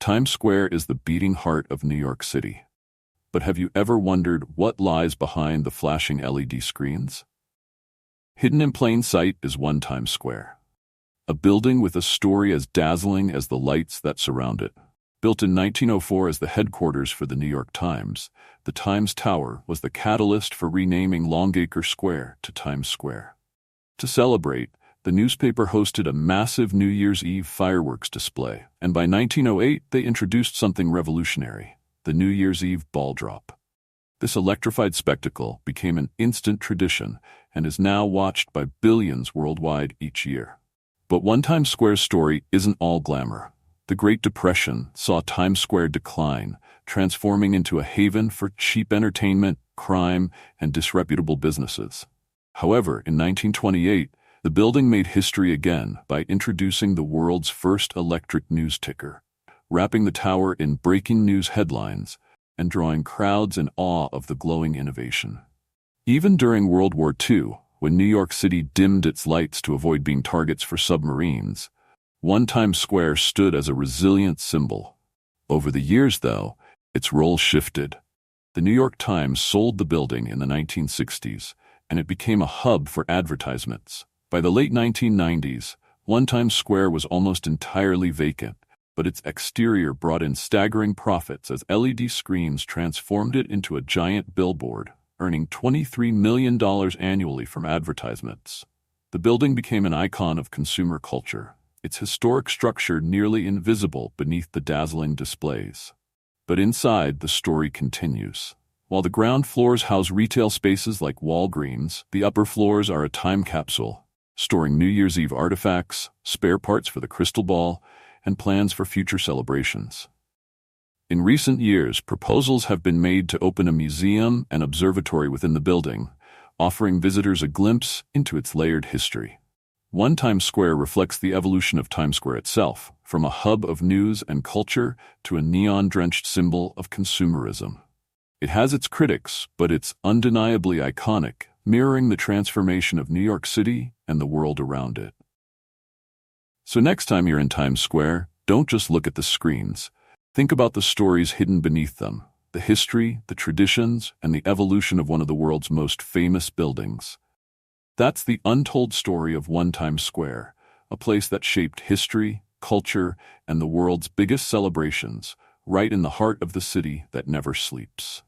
Times Square is the beating heart of New York City. But have you ever wondered what lies behind the flashing LED screens? Hidden in plain sight is One Times Square, a building with a story as dazzling as the lights that surround it. Built in 1904 as the headquarters for the New York Times, the Times Tower was the catalyst for renaming Longacre Square to Times Square. To celebrate, the newspaper hosted a massive New Year's Eve fireworks display, and by 1908 they introduced something revolutionary: the New Year's Eve ball drop. This electrified spectacle became an instant tradition and is now watched by billions worldwide each year. But One Times Square's story isn't all glamour. The Great Depression saw Times Square decline, transforming into a haven for cheap entertainment, crime, and disreputable businesses. However, in 1928, the building made history again by introducing the world's first electric news ticker, wrapping the tower in breaking news headlines and drawing crowds in awe of the glowing innovation. Even during World War II, when New York City dimmed its lights to avoid being targets for submarines, One Times Square stood as a resilient symbol. Over the years, though, its role shifted. The New York Times sold the building in the 1960s, and it became a hub for advertisements. By the late 1990s, One Times Square was almost entirely vacant, but its exterior brought in staggering profits as LED screens transformed it into a giant billboard, earning $23 million annually from advertisements. The building became an icon of consumer culture, its historic structure nearly invisible beneath the dazzling displays. But inside, the story continues. While the ground floors house retail spaces like Walgreens, the upper floors are a time capsule, storing New Year's Eve artifacts, spare parts for the crystal ball, and plans for future celebrations. In recent years, proposals have been made to open a museum and observatory within the building, offering visitors a glimpse into its layered history. One Times Square reflects the evolution of Times Square itself, from a hub of news and culture to a neon-drenched symbol of consumerism. It has its critics, but it's undeniably iconic, mirroring the transformation of New York City and the world around it. So next time you're in Times Square, don't just look at the screens. Think about the stories hidden beneath them, the history, the traditions, and the evolution of one of the world's most famous buildings. That's the untold story of One Times Square, a place that shaped history, culture, and the world's biggest celebrations, right in the heart of the city that never sleeps.